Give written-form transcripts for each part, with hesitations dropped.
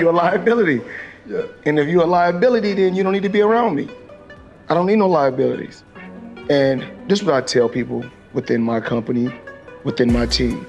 You're a liability. Yeah. And if you're a liability, then you don't need to be around me. I don't need no liabilities. And this is what I tell people within my company, within my team.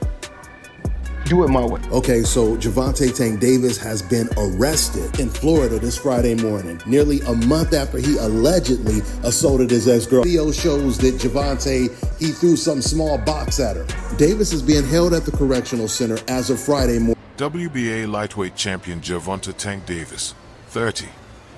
Do it my way. Okay, so Gervonta Tank Davis has been arrested in Florida this Friday morning, nearly a month after he allegedly assaulted his ex-girl. Video shows that Gervonta, he threw some small box at her. Davis is being held at the correctional center as of Friday morning. WBA lightweight champion Gervonta Tank Davis, 30,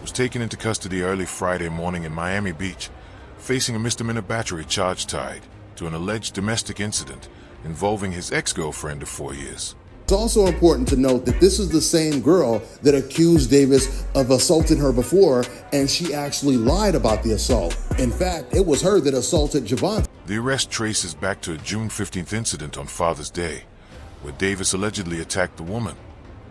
was taken into custody early Friday morning in Miami Beach, facing a misdemeanor battery charge tied to an alleged domestic incident involving his ex-girlfriend of 4 years. It's also important to note that this is the same girl that accused Davis of assaulting her before, and she actually lied about the assault. In fact, it was her that assaulted Gervonta. The arrest traces back to a June 15th incident on Father's Day, where Davis allegedly attacked the woman,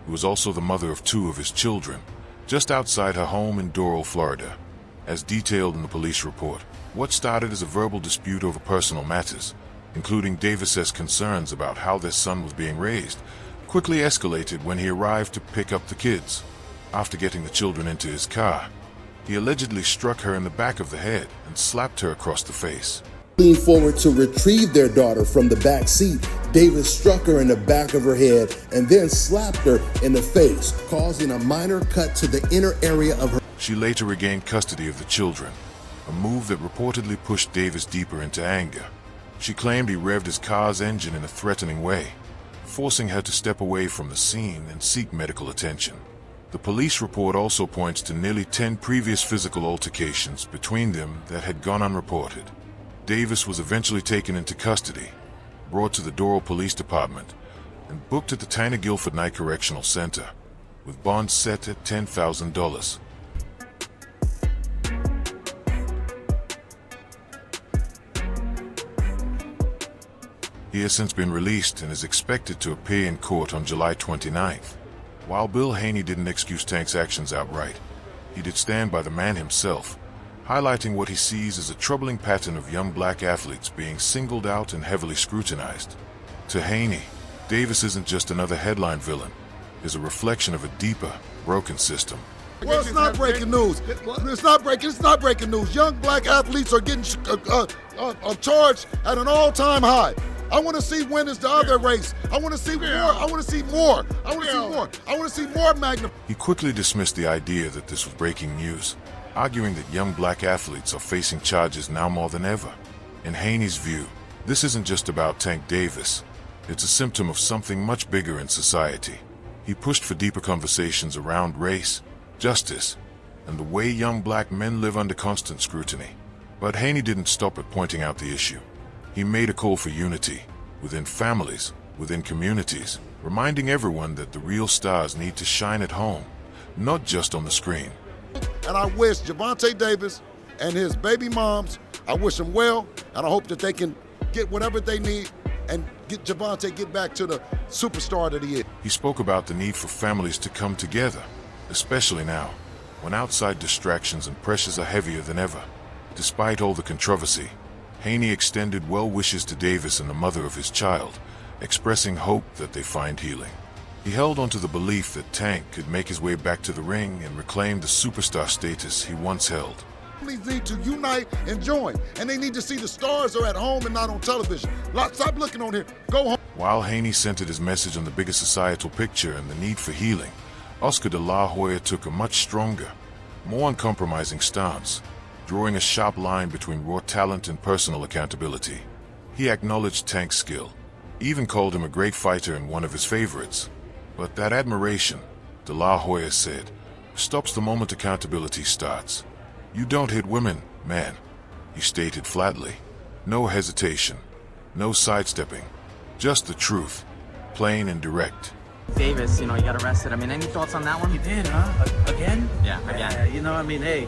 who was also the mother of 2 of his children, just outside her home in Doral, Florida. As detailed in the police report, what started as a verbal dispute over personal matters, including Davis's concerns about how their son was being raised, quickly escalated when he arrived to pick up the kids. After getting the children into his car, he allegedly struck her in the back of the head and slapped her across the face. Leaned forward to retrieve their daughter from the back seat, Davis struck her in the back of her head and then slapped her in the face, causing a minor cut to the inner area of her. She later regained custody of the children, a move that reportedly pushed Davis deeper into anger. She claimed he revved his car's engine in a threatening way, forcing her to step away from the scene and seek medical attention. The police report also points to nearly 10 previous physical altercations between them that had gone unreported. Davis was eventually taken into custody, brought to the Doral Police Department, and booked at the Tyner Guilford Night Correctional Center, with bonds set at $10,000. He has since been released and is expected to appear in court on July 29th. While Bill Haney didn't excuse Tank's actions outright, he did stand by the man himself, highlighting what he sees as a troubling pattern of young black athletes being singled out and heavily scrutinized. To Haney, Davis isn't just another headline villain, he's a reflection of a deeper, broken system. Well, it's not breaking news. It's not breaking news. Young black athletes are getting charged at an all-time high. I want to see when is the other race. I want to see more. I want to see more. I want to see more. I want to see more magnified. He quickly dismissed the idea that this was breaking news, arguing that young black athletes are facing charges now more than ever. In Haney's view, this isn't just about Tank Davis. It's a symptom of something much bigger in society. He pushed for deeper conversations around race, justice, and the way young black men live under constant scrutiny. But Haney didn't stop at pointing out the issue. He made a call for unity, within families, within communities, reminding everyone that the real stars need to shine at home, not just on the screen. And I wish Gervonta Davis and his baby moms, I wish them well, and I hope that they can get whatever they need and get Gervonta get back to the superstar that he is. He spoke about the need for families to come together, especially now, when outside distractions and pressures are heavier than ever. Despite all the controversy, Haney extended well wishes to Davis and the mother of his child, expressing hope that they find healing. He held on to the belief that Tank could make his way back to the ring and reclaim the superstar status he once held. Families need to unite and join, and they need to see the stars are at home and not on television. Stop looking on here. Go home. While Haney centered his message on the bigger societal picture and the need for healing, Oscar de la Hoya took a much stronger, more uncompromising stance, drawing a sharp line between raw talent and personal accountability. He acknowledged Tank's skill, even called him a great fighter and one of his favorites. But that admiration, de la Hoya said, stops the moment accountability starts. You don't hit women, man, he stated flatly. No hesitation, no sidestepping, just the truth, plain and direct. Davis, he got arrested. I mean, any thoughts on that one? He did, huh? Again? Yeah, again. I mean, hey,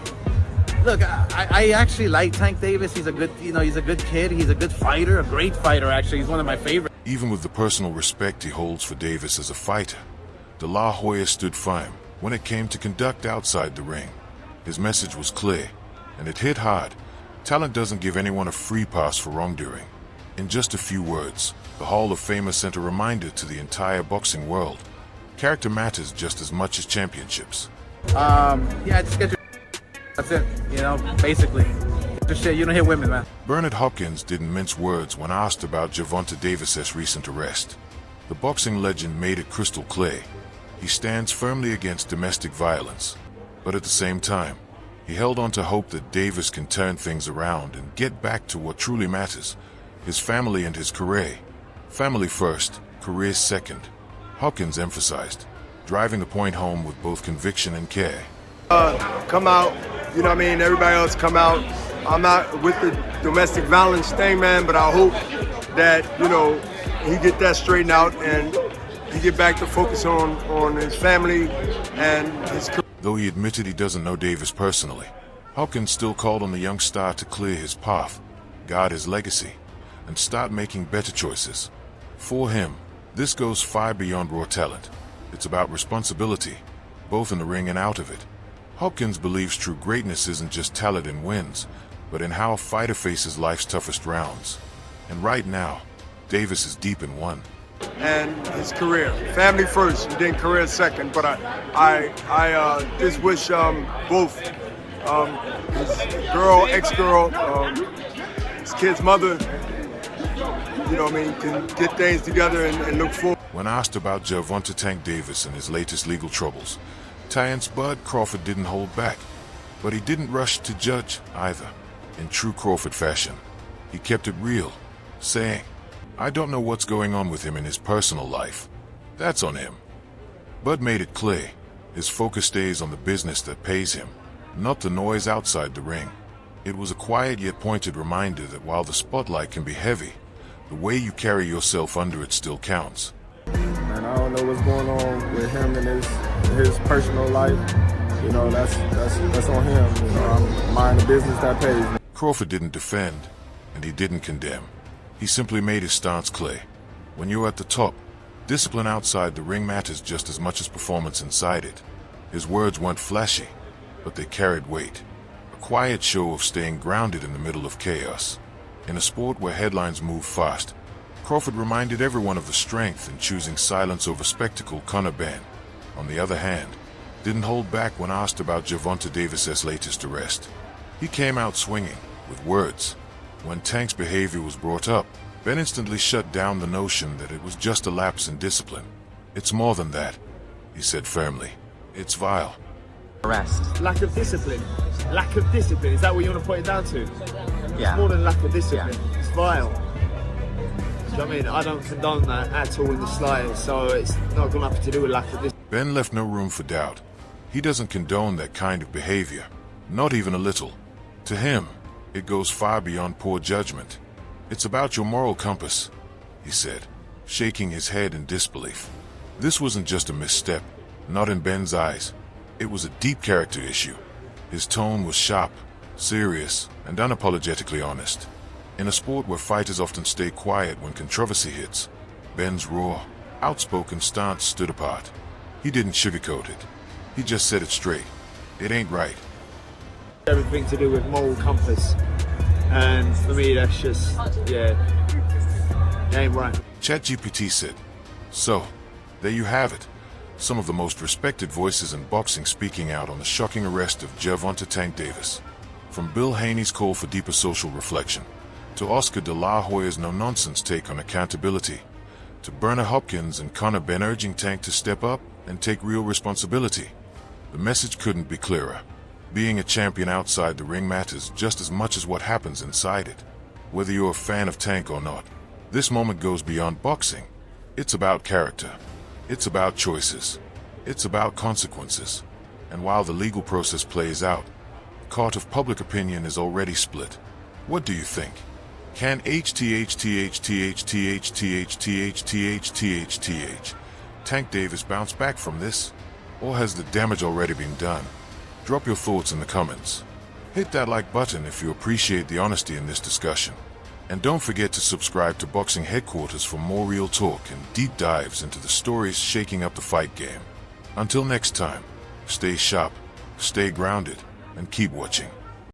look, I actually like Tank Davis. He's a good, he's a good kid. He's a good fighter, a great fighter, actually. He's one of my favorites. Even with the personal respect he holds for Davis as a fighter, de la Hoya stood firm when it came to conduct outside the ring. His message was clear, and it hit hard. Talent doesn't give anyone a free pass for wrongdoing. In just a few words, the Hall of Famers sent a reminder to the entire boxing world. Character matters just as much as championships. Yeah, just get your. That's it. You know, basically. Just shit. You don't hit women, man. Bernard Hopkins didn't mince words when asked about Gervonta Davis's recent arrest. The boxing legend made it crystal clear. He stands firmly against domestic violence, but at the same time, he held on to hope that Davis can turn things around and get back to what truly matters, his family and his career. Family first, career second, Hopkins emphasized, driving the point home with both conviction and care. Come out, you know what I mean? Everybody else come out. I'm not with the domestic violence thing, man, but I hope that, you know, he get that straightened out and he get back to focus on his family and his career. Though he admitted he doesn't know Davis personally, Hopkins still called on the young star to clear his path, guard his legacy, and start making better choices. For him, this goes far beyond raw talent. It's about responsibility, both in the ring and out of it. Hopkins believes true greatness isn't just talent and wins, but in how a fighter faces life's toughest rounds. And right now, Davis is deep in one. And his career, family first, and then career second. But I just wish both his girl, ex-girl, his kid's mother, you know what I mean, can get things together and look forward. When asked about Gervonta Tank Davis and his latest legal troubles, Tyan's Bud Crawford didn't hold back, but he didn't rush to judge either. In true Crawford fashion, he kept it real, saying, "I don't know what's going on with him in his personal life. That's on him." Bud made it clear, his focus stays on the business that pays him, not the noise outside the ring. It was a quiet yet pointed reminder that while the spotlight can be heavy, the way you carry yourself under it still counts. And I don't know what's going on with him and his personal life. You know, that's on him. You know, I'm minding the business that pays me. Crawford didn't defend, and he didn't condemn. He simply made his stance clear. When you're at the top, discipline outside the ring matters just as much as performance inside it. His words weren't flashy, but they carried weight. A quiet show of staying grounded in the middle of chaos. In a sport where headlines move fast, Crawford reminded everyone of the strength in choosing silence over spectacle. Conor Ben, on the other hand, didn't hold back when asked about Gervonta Davis's latest arrest. He came out swinging, with words. When Tank's behavior was brought up, Ben instantly shut down the notion that it was just a lapse in discipline. "It's more than that," he said firmly. "It's vile." Arrest. Lack of discipline. Lack of discipline. Is that what you want to put it down to? Yeah. It's more than lack of discipline. Yeah. It's vile. Do you know what I mean? I don't condone that at all in the slightest. So it's not got nothing to do with lack of discipline. Ben left no room for doubt. He doesn't condone that kind of behavior, not even a little. To him, it goes far beyond poor judgment. "It's about your moral compass," he said, shaking his head in disbelief. This wasn't just a misstep, not in Ben's eyes. It was a deep character issue. His tone was sharp, serious, and unapologetically honest. In a sport where fighters often stay quiet when controversy hits, Ben's raw, outspoken stance stood apart. He didn't sugarcoat it. He just said it straight. It ain't right. Everything to do with moral compass. And for me, that's just, yeah, it ain't right. ChatGPT said, "So, there you have it. Some of the most respected voices in boxing speaking out on the shocking arrest of Gervonta Tank Davis. From Bill Haney's call for deeper social reflection, to Oscar de la Hoya's no-nonsense take on accountability, to Bernard Hopkins and Conor Ben urging Tank to step up and take real responsibility. The message couldn't be clearer. Being a champion outside the ring matters just as much as what happens inside it. Whether you're a fan of Tank or not, this moment goes beyond boxing. It's about character. It's about choices. It's about consequences. And while the legal process plays out, the court of public opinion is already split. What do you think? Can Tank Davis bounce back from this? Or has the damage already been done? Drop your thoughts in the comments. Hit that like button if you appreciate the honesty in this discussion. And don't forget to subscribe to Boxing Headquarters for more real talk and deep dives into the stories shaking up the fight game. Until next time, stay sharp, stay grounded, and keep watching.